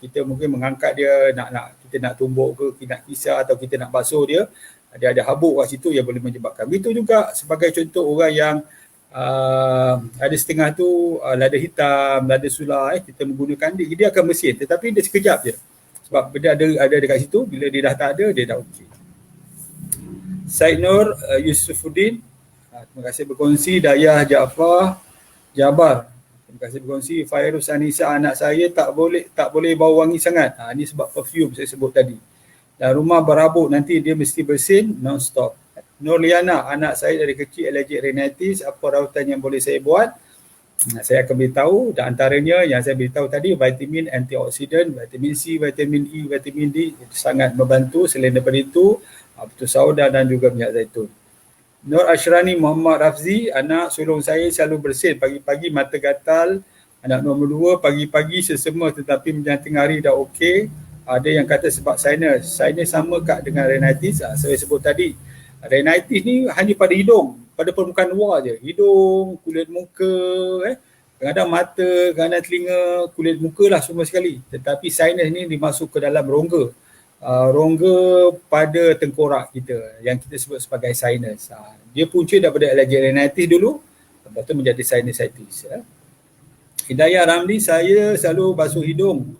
kita mungkin mengangkat dia, kita nak tumbuk ke, kita nak kisar atau kita nak basuh dia ada habuk kat situ yang boleh menyebabkan. Begitu juga sebagai contoh orang yang ada setengah tu lada hitam, lada sular, kita menggunakan dia akan bersin, tetapi dia sekejap je sebab benda ada dekat situ. Bila dia dah tak ada, dia dah okey. Said Nur Yusufuddin, terima kasih berkongsi. Dayah Jabar, terima kasih berkongsi. Fairuz Anissa, anak saya tak boleh bau wangi sangat. Ini sebab perfume saya sebut tadi. Dan rumah berabuk, nanti dia mesti bersin non-stop. Nurliana, anak saya dari kecil alergik rhinitis, apa rawatan yang boleh saya buat? Saya akan beritahu, dan antaranya yang saya beritahu tadi, vitamin antioksidan, vitamin C, vitamin E, vitamin D sangat membantu. Selain daripada itu, batu sauda dan juga minyak zaitun. Nur Ashrani Muhammad Rafzi, anak sulung saya selalu bersin, pagi-pagi mata gatal. Anak nombor 2, pagi-pagi sesama tetapi menjelang tengah hari dah okey. Ada yang kata sebab sinus sama kak dengan rhinitis. Saya sebut tadi, rhinitis ni hanya pada hidung, pada permukaan luar je. Hidung, kulit muka, kadang-kadang mata, kadang telinga, kulit muka lah semua sekali. Tetapi sinus ni dimasuk ke dalam rongga. Rongga pada tengkorak kita yang kita sebut sebagai sinus. Dia punca daripada alergi rhinitis dulu, lepas tu menjadi sinusitis. Hidayah Ramli, saya selalu basuh hidung.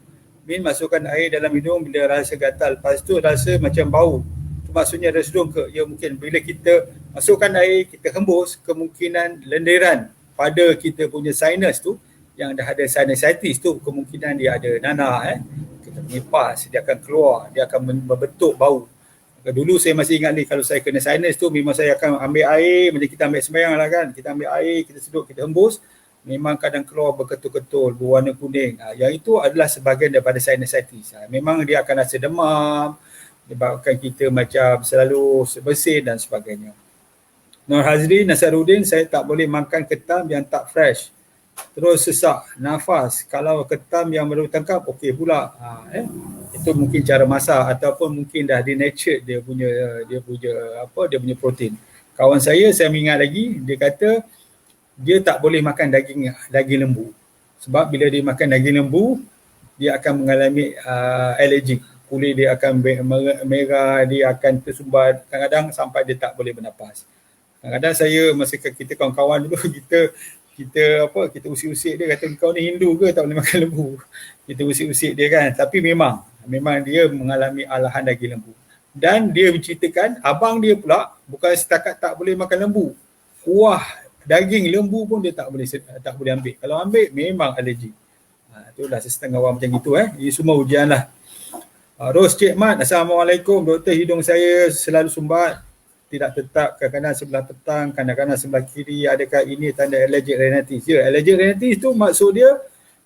Masukkan air dalam hidung bila rasa gatal. Lepas tu rasa macam bau. Maksudnya residum ke? Ya, mungkin bila kita masukkan air, kita hembus, kemungkinan lendiran pada kita punya sinus tu, yang dah ada sinusitis tu, kemungkinan dia ada nanah. Kita mengipas, dia akan keluar, dia akan membentuk bau. Dulu saya masih ingat ni, kalau saya kena sinus tu, memang saya akan ambil air, macam kita ambil sembahyang lah kan, kita ambil air, kita sedut, kita hembus, memang kadang keluar berketul-ketul, berwarna kuning. Yang itu adalah sebahagian daripada sinusitis. Memang dia akan rasa demam, menyebabkan kita macam selalu bersin dan sebagainya. Nur Hazri Nasaruddin, saya tak boleh makan ketam yang tak fresh. Terus sesak nafas. Kalau ketam yang baru tangkap, okey pula. Itu mungkin cara masak ataupun mungkin dah denatured dia punya protein. Kawan saya mengingat lagi, dia kata dia tak boleh makan daging lembu. Sebab bila dia makan daging lembu, dia akan mengalami alergik. Kulit dia akan merah, dia akan tersumbat, kadang-kadang sampai dia tak boleh bernafas. Kadang-kadang saya, masa kita kawan-kawan dulu, kita kita usik-usik dia, kata kau ni Hindu ke tak boleh makan lembu. Kita usik-usik dia kan, tapi memang dia mengalami alahan daging lembu. Dan dia menceritakan abang dia pula bukan setakat tak boleh makan lembu, kuah daging lembu pun dia tak boleh ambil. Kalau ambil memang alergi. Itulah setengah orang macam gitu. Ini semua ujian lah. Ros Cik Mat, Assalamualaikum. Doktor, hidung saya selalu sumbat, tidak tetap, kadang-kadang sebelah petang, kadang-kadang sebelah kiri. Adakah ini tanda allergic rhinitis? Ya, allergic rhinitis tu maksud dia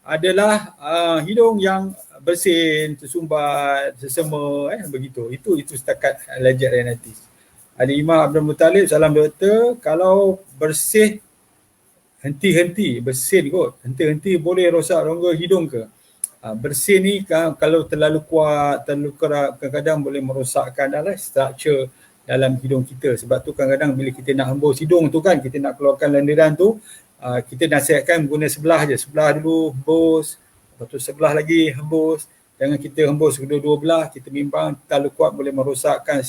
adalah hidung yang bersin, tersumbat, sesama, begitu. Itu setakat allergic rhinitis. Ali Imam Abdul Muttalib, salam doktor. Kalau bersih henti-henti, bersin kot, henti-henti boleh rosak rongga hidung ke? Bersin ni kalau terlalu kuat, terlalu kerak, kadang-kadang boleh merosakkan structure dalam hidung kita. Sebab tu kadang-kadang bila kita nak hembus hidung tu kan, kita nak keluarkan lendiran tu, kita nasihatkan guna sebelah je. Sebelah dulu hembus, lepas tu sebelah lagi hembus. Jangan kita hembus kedua-dua belah, kita bimbang terlalu kuat boleh merosakkan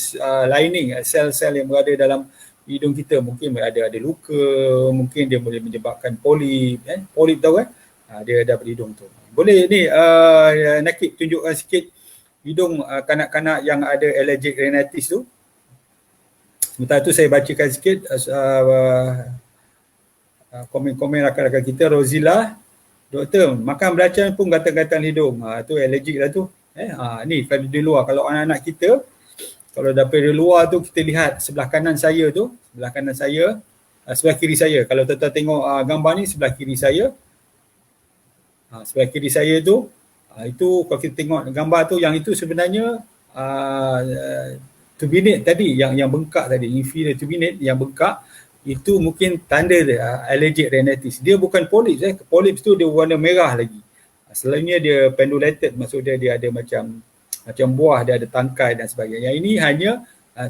lining, sel-sel yang berada dalam hidung kita. Mungkin ada luka, mungkin dia boleh menyebabkan polip. Polip tahu kan? Dia ada pada hidung tu. Boleh ni Nakib tunjukkan sikit hidung kanak-kanak yang ada allergic rhinitis tu. Sementara tu saya bacakan sikit komen-komen rakan-rakan kita. Rozila, doktor, makan belacan pun gatal-gatal hidung. Tu allergic lah tu. Ni kalau di luar, kalau anak-anak kita, kalau daripada luar tu kita lihat sebelah kanan saya tu, sebelah kiri saya. Kalau tuan-tuan tengok gambar ni sebelah kiri saya. Sebelah kiri saya tu, itu kalau kita tengok gambar tu, yang itu sebenarnya turbinate tadi, yang bengkak tadi, inferior turbinate yang bengkak, itu mungkin tanda dia allergic rhinitis. Dia bukan polyps. Polyps tu dia warna merah lagi. Selalunya dia pendulated, maksud dia ada macam buah, dia ada tangkai dan sebagainya. Yang ini hanya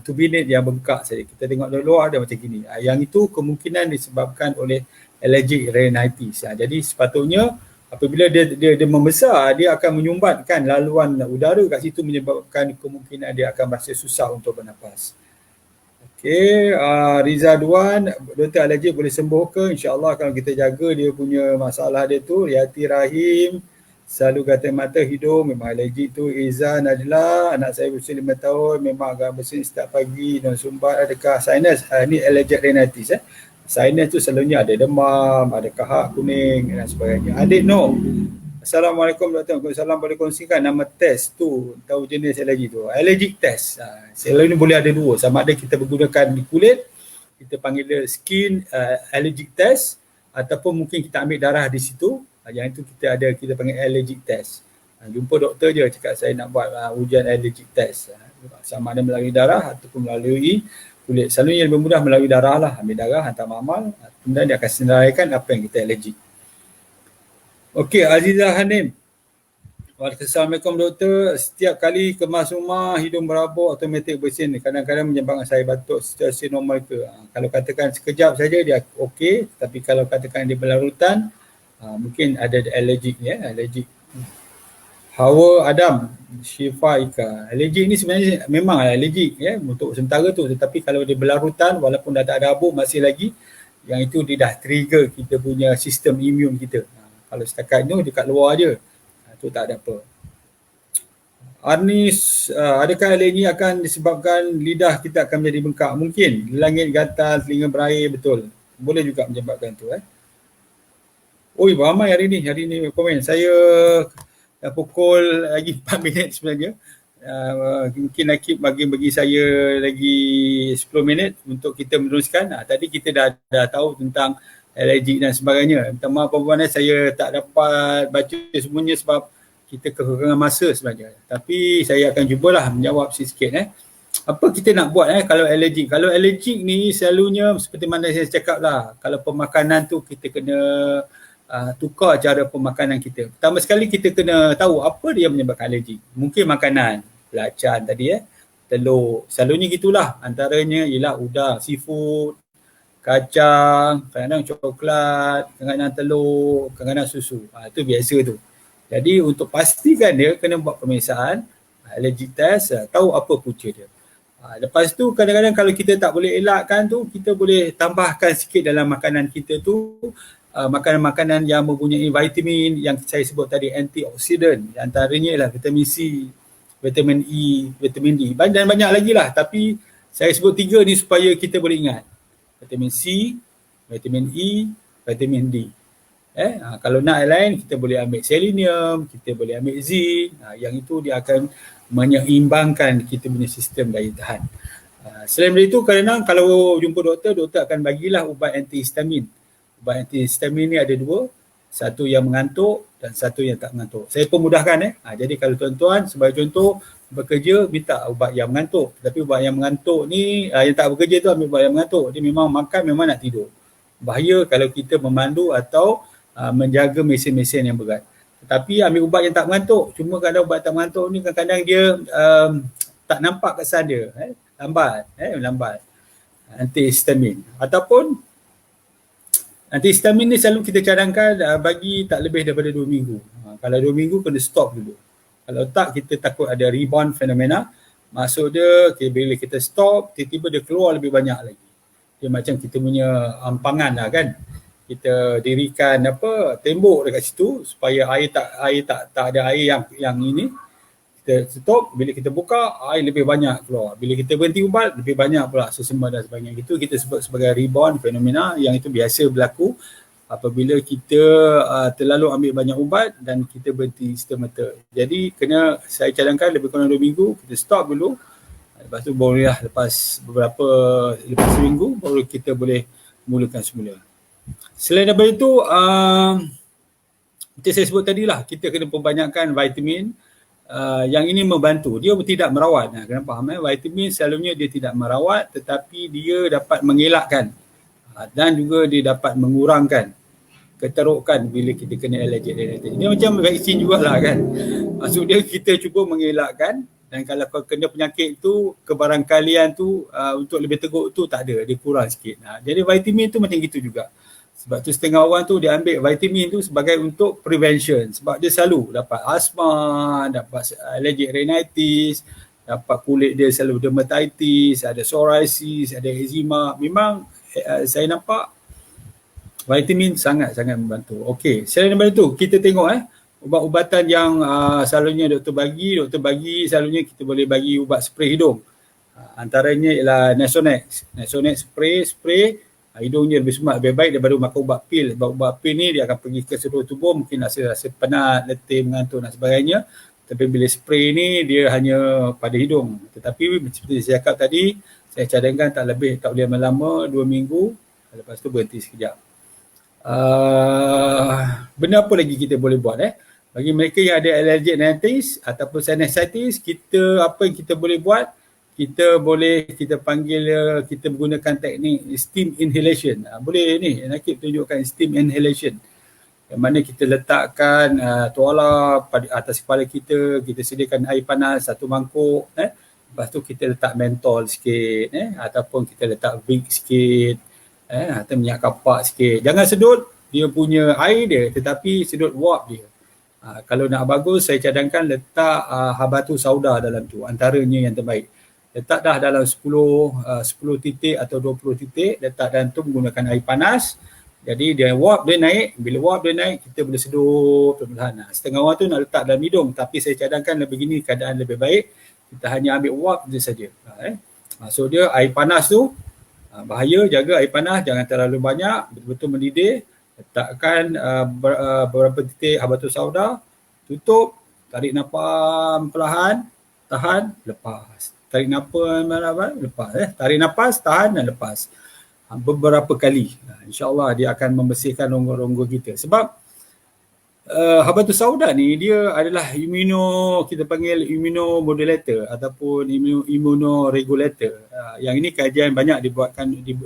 turbinate yang bengkak saja. Kita tengok dari luar dia macam gini. Yang itu kemungkinan disebabkan oleh allergic rhinitis. Jadi sepatutnya apabila dia membesar, dia akan menyumbatkan laluan udara kat situ, menyebabkan kemungkinan dia akan rasa susah untuk bernafas. Okey, Riza Duan, doktor alergik boleh sembuh ke? InsyaAllah kalau kita jaga dia punya masalah dia tu. Riati Rahim, selalu gatal mata, hidung, memang alergik tu. Iza Najla, anak saya berusia 5 tahun, memang agak bersin setiap pagi dan sumbat. Adakah sinus? Ni allergic rhinitis. Sinus tu selalunya ada demam, ada kahak kuning dan sebagainya. Adik no. Assalamualaikum doktor. Waalaikumsalam, boleh kongsikan nama test tu, tahu jenis alergi tu. Allergic test. Selalunya boleh ada dua. Sama ada kita menggunakan di kulit, kita panggil dia skin allergic test, ataupun mungkin kita ambil darah di situ. Yang itu kita panggil allergic test. Jumpa doktor je cakap saya nak buat ujian allergic test. Sama ada melalui darah ataupun melalui kulit. Selalunya lebih mudah melalui darah lah. Ambil darah, hantar mamal, kemudian dia akan senaraikan apa yang kita allergic. Okey, Azizah Hanim. Assalamualaikum doktor. Setiap kali kemas rumah, hidung berabuk, automatik bersin. Kadang-kadang menyebabkan saya batuk situasi normal ke? Kalau katakan sekejap saja dia okey. Tapi kalau katakan dia berlarutan, mungkin ada allergic ya, allergic. Hawa Adam, Syifa Ika. Allergic ni sebenarnya memang allergic ya, untuk sementara tu, tetapi kalau dia berlarutan walaupun dah tak ada abu masih lagi, yang itu dia dah trigger kita punya sistem imun kita. Kalau setakat tu dekat luar je, tu tak ada apa. Arnis, adakah alergi akan disebabkan lidah kita akan menjadi bengkak? Mungkin. Langit gatal, telinga berair, betul. Boleh juga menyebabkan tu. Oi, ramai hari ni komen. Saya pukul lagi 4 minit sebenarnya. Mungkin Nakib bagi saya lagi 10 minit untuk kita meneruskan. Tadi kita dah tahu tentang allergic dan sebagainya. Minta maaf puan-puan, saya tak dapat baca semuanya sebab kita kekurangan masa sebenarnya. Tapi saya akan cubalah menjawab sikit. Apa kita nak buat kalau allergic? Kalau allergic ni selalunya seperti mana saya cakap lah, kalau pemakanan tu kita kena tukar cara pemakanan kita. Pertama sekali kita kena tahu apa dia menyebabkan alergi. Mungkin makanan, belacan tadi telur. Selalunya gitulah. Antaranya ialah udang, seafood, kacang, kadang-kadang coklat, kadang-kadang telur, kadang-kadang susu. Itu biasa tu. Jadi untuk pastikan dia kena buat pemeriksaan, allergic test, tahu apa punca dia. Lepas tu kadang-kadang kalau kita tak boleh elakkan tu, kita boleh tambahkan sikit dalam makanan kita tu makanan-makanan yang mempunyai vitamin yang saya sebut tadi, antioksidan, antaranya ialah vitamin C, vitamin E, vitamin D, dan banyak lagi lah, tapi saya sebut 3 ni supaya kita boleh ingat. Vitamin C, vitamin E, vitamin D. Kalau nak yang lain, kita boleh ambil selenium, kita boleh ambil zinc, yang itu dia akan menyeimbangkan kita punya sistem daya tahan. Selain dari itu, kadang-kadang kalau jumpa doktor akan bagilah ubat antihistamin. Ubat antihistamin ni ada 2, satu yang mengantuk dan satu yang tak mengantuk. Saya pun mudahkan. Jadi kalau tuan-tuan sebagai contoh bekerja, minta ubat yang mengantuk. Tapi ubat yang mengantuk ni, yang tak bekerja tu ambil ubat yang mengantuk. Dia memang makan, memang nak tidur. Bahaya kalau kita memandu atau menjaga mesin-mesin yang berat. Tetapi ambil ubat yang tak mengantuk. Cuma kadang ubat tak mengantuk ni kadang-kadang dia tak nampak kesan dia. Lambat. Antihistamin. Ataupun antihistamin ni selalu kita cadangkan bagi tak lebih daripada 2 minggu. Kalau 2 minggu kena stop dulu. Kalau tak, kita takut ada rebound fenomena. Maksud dia, bila kita stop, tiba-tiba dia keluar lebih banyak lagi. Dia macam kita punya ampangan lah kan. Kita dirikan tembok dekat situ supaya air tak ada air yang ini. Kita stop, bila kita buka, air lebih banyak keluar. Bila kita berhenti ubat, lebih banyak pula sesama dan sebagainya. Itu kita sebut sebagai rebound fenomena, yang itu biasa berlaku apabila kita terlalu ambil banyak ubat dan kita berhenti semata. Jadi saya cadangkan lebih kurang 2 minggu, kita stop dulu. Lepas tu barulah lepas seminggu, baru kita boleh mulakan semula. Selain daripada itu, macam saya sebut tadi lah, kita kena perbanyakkan vitamin. Yang ini membantu. Dia tidak merawat. Kena faham, vitamin selalunya dia tidak merawat, tetapi dia dapat mengelakkan dan juga dia dapat mengurangkan keterukan bila kita kena allergic rhinitis. Dia macam vaksin jugalah kan. Maksud dia kita cuba mengelakkan, dan kalau kau kena penyakit tu, kebarangkalian tu untuk lebih teruk tu tak ada, dia kurang sikit. Jadi vitamin tu macam gitu juga. Sebab tu setengah orang tu dia ambil vitamin tu sebagai untuk prevention. Sebab dia selalu dapat asma, dapat allergic rhinitis, dapat kulit dia selalu dermatitis, ada psoriasis, ada eczema. Memang saya nampak vitamin sangat-sangat membantu. Okey, selain daripada tu kita tengok ubat-ubatan yang selalunya doktor bagi selalunya kita boleh bagi ubat spray hidung. Antaranya ialah Nasonex. Nasonex spray hidungnya lebih semak, lebih baik daripada makan ubat pil. Sebab ubat pil ni dia akan pergi ke seluruh tubuh, mungkin rasa penat, letih, mengantuk dan sebagainya. Tapi bila spray ni dia hanya pada hidung. Tetapi seperti saya cakap tadi, saya cadangkan tak boleh lama, 2 minggu, lepas tu berhenti sekejap. Benda apa lagi kita boleh buat bagi mereka yang ada allergic rhinitis ataupun sinusitis, apa yang kita boleh buat? Kita menggunakan teknik steam inhalation. Boleh ni, Nakib tunjukkan steam inhalation. Yang mana kita letakkan tuala pada atas kepala kita sediakan air panas 1 mangkuk, lepas tu kita letak mentol sikit, ataupun kita letak Vicks sikit, atau minyak kapak sikit. Jangan sedut dia punya air dia, tetapi sedut wap dia. Kalau nak bagus, saya cadangkan letak habatus sauda dalam tu, antaranya yang terbaik. Letak dah dalam 10 titik atau 20 titik, letak dalam tu menggunakan air panas. Jadi dia naik, bila wap dia naik, kita boleh sedut perlahan. Setengah orang tu nak letak dalam hidung, tapi saya cadangkan begini keadaan lebih baik, kita hanya ambil wap je saja. So dia air panas tu bahaya, jaga air panas jangan terlalu banyak, betul-betul mendidih. Letakkan beberapa titik habatus sauda, tutup, tarik nafas perlahan, tahan, lepas. Tarik nafas, lepas. Tarik nafas, tahan dan lepas. Beberapa kali. InsyaAllah dia akan membersihkan rongga-rongga kita. Sebab habatus sauda ni dia adalah kita panggil immunomodulator ataupun immunoregulator. Yang ini kajian banyak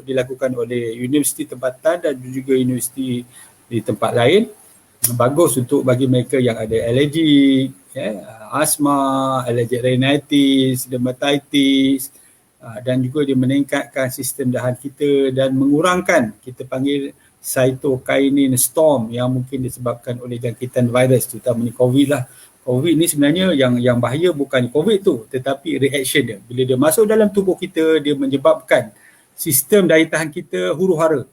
dilakukan oleh universiti tempatan dan juga universiti di tempat lain. Bagus untuk bagi mereka yang ada alergi, asma, allergic rhinitis, dermatitis, dan juga dia meningkatkan sistem tahan kita dan mengurangkan, kita panggil cytokinin storm yang mungkin disebabkan oleh jangkitan virus, terutamanya COVID lah. COVID ni sebenarnya yang bahaya bukan COVID tu, tetapi reaction dia. Bila dia masuk dalam tubuh kita, dia menyebabkan sistem daya tahan kita huru-hara.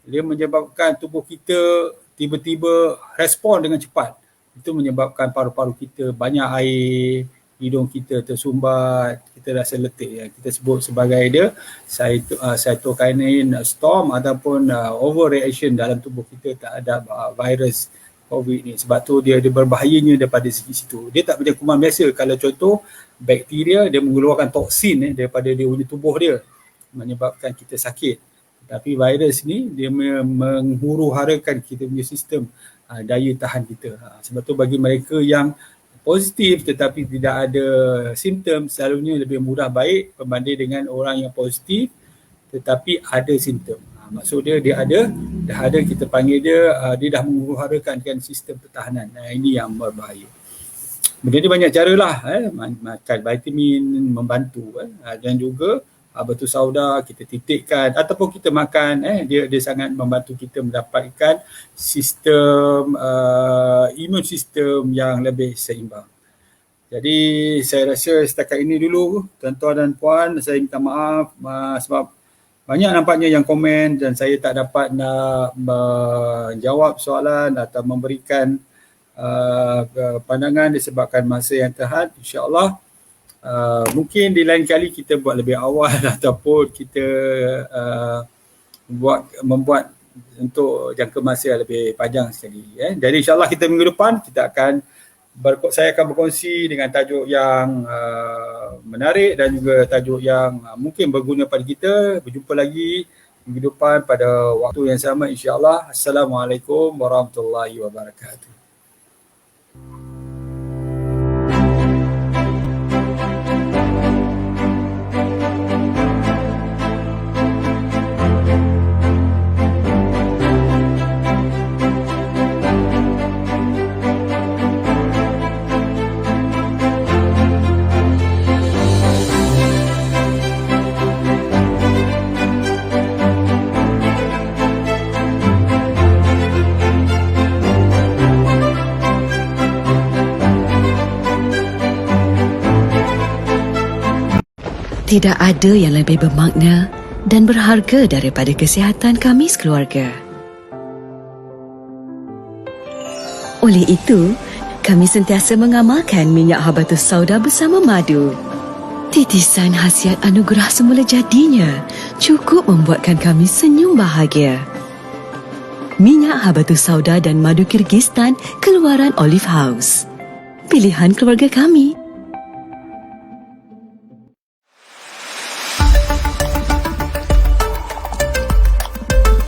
Dia menyebabkan tubuh kita tiba-tiba respon dengan cepat. Itu menyebabkan paru-paru kita banyak air, hidung kita tersumbat, kita rasa letih. Ya. Kita sebut sebagai dia cytokinin storm ataupun overreaction dalam tubuh kita terhadap virus COVID ni. Sebab tu dia berbahayanya daripada segi situ. Dia tak macam kuman biasa. Kalau contoh bakteria, dia mengeluarkan toksin daripada dia punya tubuh dia, menyebabkan kita sakit. Tapi virus ni dia menghuru-harakan kita punya sistem daya tahan kita. Sebab tu bagi mereka yang positif tetapi tidak ada simptom, selalunya lebih mudah baik berbanding dengan orang yang positif tetapi ada simptom. Maksud dia dah ada, kita panggil dia dah menghuru-harakan sistem pertahanan. Ini yang berbahaya. Benda ni banyak cara lah. Makan vitamin membantu. Dan juga batu sauda kita titikkan ataupun kita makan, dia sangat membantu kita mendapatkan sistem imun sistem yang lebih seimbang. Jadi saya rasa setakat ini dulu tuan-tuan dan puan. Saya minta maaf sebab banyak nampaknya yang komen dan saya tak dapat nak menjawab soalan atau memberikan pandangan disebabkan masa yang terhad. InsyaAllah mungkin di lain kali kita buat lebih awal ataupun kita membuat untuk jangka masa lebih panjang sekali. Jadi insyaAllah kita minggu depan kita akan saya akan berkongsi dengan tajuk yang menarik dan juga tajuk yang mungkin berguna pada kita. Berjumpa lagi minggu depan pada waktu yang sama insyaAllah. Assalamualaikum warahmatullahi wabarakatuh. Tidak ada yang lebih bermakna dan berharga daripada kesihatan kami sekeluarga. Oleh itu, kami sentiasa mengamalkan minyak habatus sauda bersama madu. Titisan khasiat anugerah semula jadinya cukup membuatkan kami senyum bahagia. Minyak habatus sauda dan madu Kyrgyzstan keluaran Olive House. Pilihan keluarga kami.